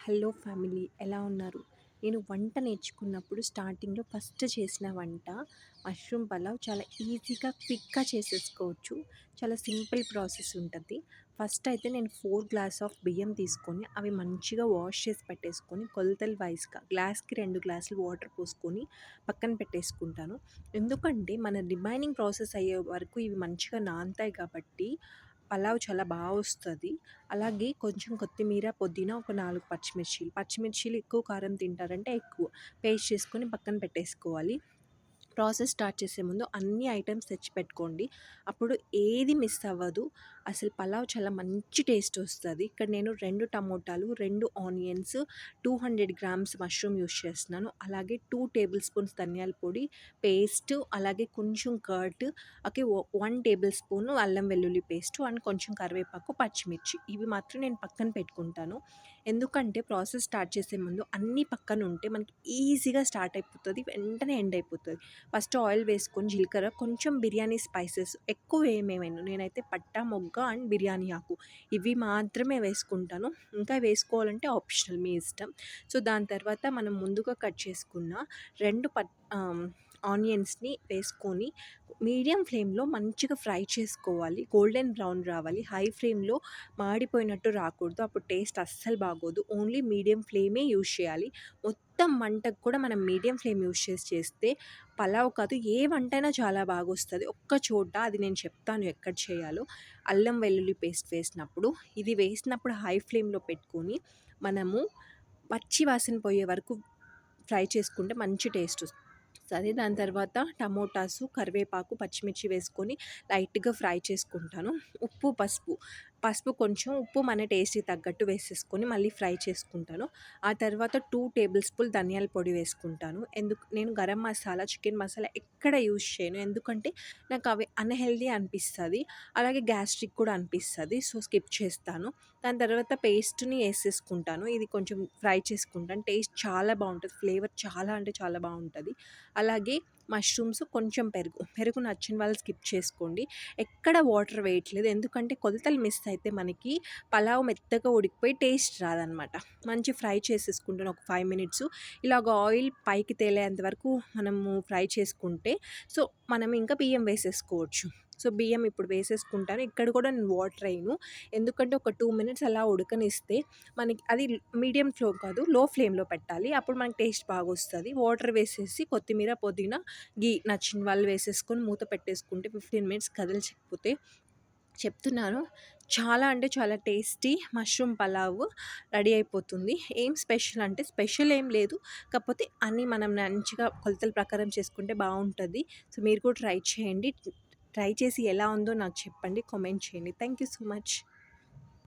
Hello family, ఎలా ఉన్నారు? నేను వంట నేర్చుకున్నప్పుడు స్టార్టింగ్‌లో ఫస్ట్ చేసిన వంట మష్రూమ్ పలావ్. చాలా ఈజీగా, క్విక్‌గా చేసేసుకోవచ్చు. చాలా సింపుల్ ప్రాసెస్ ఉంటది. ఫస్ట్ అయితే నేను 4 గ్లాస్ ఆఫ్ బియ్యం తీసుకొని, అవి మంచిగా వాష్ చేసి పెట్టేసుకొని, కొలతలు వైస్‌గా గ్లాస్‌కి 2 గ్లాసులు వాటర్ పోసుకొని పక్కన పెట్టేసుకుంటాను. ఎందుకంటే మన రిమైనింగ్ ప్రాసెస్ అయ్యే వరకు ఇవి మంచిగా నానతాయి కాబట్టి పలావ్ చాలా వస్తది. అలాగే కొంచెం కొత్తిమీర, పుదీనా, ఒక 4 పచ్చిమిర్చీలు ఎక్కువ కారం తింటారంటే ఎక్కువ పేస్ట్ చేసుకొని పక్కన పెట్టేసుకోవాలి. ప్రాసెస్ స్టార్ట్ చేసే ముందు అన్ని ఐటెమ్స్ తెచ్చిపెట్టుకోండి. అప్పుడు ఏది మిస్ అవ్వదు. అసలు పలావ్ చాలా మంచి టేస్ట్ వస్తది. ఇక్కడ నేను 2 టమోటాలు, 2 ఆనియన్స్, 200 గ్రామ్స్ మష్రూమ్ యూజ్ చేస్తున్నాను. అలాగే 2 టేబుల్ స్పూన్స్ ధనియాల పొడి పేస్ట్, అలాగే కొంచెం కర్డ్, ఓకే, 1 టేబుల్ స్పూన్ అల్లం వెల్లుల్లి పేస్ట్ అండ్ కొంచెం కరివేపాకు, పచ్చిమిర్చి. ఇవి మాత్రం నేను పక్కన పెట్టుకుంటాను. ఎందుకంటే ప్రాసెస్ స్టార్ట్ చేసే ముందు అన్నీ పక్కన ఉంటే మనకి ఈజీగా స్టార్ట్ అయిపోతది. వెంటనే ఎండ్ అయిపోతది. ఫస్ట్ ఆయిల్ వేసుకొని జీలకర్ర, కొంచెం బిర్యానీ స్పైసెస్ ఎక్కువ ఏమేయను. నేనైతే పట్టా, మొగ్గ అండ్ బిర్యానీ ఆకు ఇవి మాత్రమే వేసుకుంటాను. ఇంకా వేసుకోవాలంటే ఆప్షనల్, మీ ఇష్టం. సో, దాని తర్వాత మనం ముందుగా కట్ చేసుకున్న 2 ఆనియన్స్‌ని వేసుకొని మీడియం ఫ్లేమ్‌లో మంచిగా ఫ్రై చేసుకోవాలి. గోల్డెన్ బ్రౌన్ రావాలి. హై ఫ్లేమ్‌లో మాడిపోయినట్టు రాకూడదు. అప్పుడు టేస్ట్ అస్సలు బాగోదు. ఓన్లీ మీడియం ఫ్లేమే యూజ్ చేయాలి. మొత్తం వంటకు కూడా మనం మీడియం ఫ్లేమ్ యూజ్ చేస్తే పలావ్ కాదు, ఏ వంటైనా చాలా బాగొస్తది. ఒక్క చోట అది నేను చెప్తాను ఎక్కడ చేయాలో. అల్లం వెల్లుల్లి పేస్ట్ వేసినప్పుడు, ఇది వేసినప్పుడు హై ఫ్లేమ్‌లో పెట్టుకొని మనము పచ్చి వాసన పోయే వరకు ఫ్రై చేసుకుంటే మంచి టేస్ట్ వస్తది. దాని తర్వాత టమోటాసు, కరివేపాకు, పచ్చిమిర్చి వేసుకొని లైట్‌గా ఫ్రై చేసుకుంటాను. ఉప్పు, పసుపు కొంచెం, ఉప్పు మన టేస్ట్‌కి తగ్గట్టు వేసేసుకొని మళ్ళీ ఫ్రై చేసుకుంటాను. ఆ తర్వాత 2 టేబుల్ స్పూన్ ధనియాల పొడి వేసుకుంటాను. నేను గరం మసాలా, చికెన్ మసాలా ఎక్కడ యూజ్ చేయను. ఎందుకంటే నాకు అవి అన్‌హెల్తీ అనిపిస్తది. అలాగే గ్యాస్ట్రిక్ కూడా అనిపిస్తది. సో, స్కిప్ చేస్తాను. దాని తర్వాత పేస్ట్‌ని ఏసేసుకుంటాను. ఇది కొంచెం ఫ్రై చేసుకుంటాను. టేస్ట్ చాలా బావుంటది. ఫ్లేవర్ చాలా అంటే చాలా బావుంటది. అలాగే మష్రూమ్స్, కొంచెం పెరుగు నచ్చని వాళ్ళు స్కిప్ చేసుకోండి. ఎక్కడ వాటర్ వేయట్లేదు. ఎందుకంటే కొలతలు మిస్ అయితే మనకి పలావ్ మెత్తగా ఉడికిపోయి టేస్ట్ రాదనమాట. మంచి ఫ్రై చేసేసుకుంటాను ఒక 5 మినిట్స్. ఇలాగ ఆయిల్ పైకి తేలేంత వరకు మనము ఫ్రై చేసుకుంటే, సో, మనం ఇంకా బియ్యం వేసేసుకోవచ్చు. సో, బియ్యం ఇప్పుడు వేసేసుకుంటాను. ఇక్కడ కూడా నేను వాటర్ వేయను. ఎందుకంటే ఒక 2 మినిట్స్ అలా ఉడకనిస్తే మనకి అది మీడియం కాదు, లో ఫ్లేమ్‌లో పెట్టాలి. అప్పుడు మనకి టేస్ట్ బాగొస్తది. వాటర్ వేసేసి కొత్తిమీర, పుదీనా, నచ్చిన వాళ్ళు వేసేసుకొని మూత పెట్టేసుకుంటే 15 మినిట్స్ కదిలించకపోతే, చెప్తున్నాను, చాలా అంటే చాలా టేస్టీ మష్రూమ్ పలావ్ రెడీ అయిపోతుంది. ఏం స్పెషల్ అంటే స్పెషల్ ఏం లేదు. కాకపోతే అన్నీ మనం మంచిగా కొలతల ప్రకారం చేసుకుంటే బావుంటది. సో, మీరు కూడా ట్రై చేయండి. ట్రై చేసి ఎలా ఉందో నాకు చెప్పండి. కామెంట్ చేయండి. Thank you so much.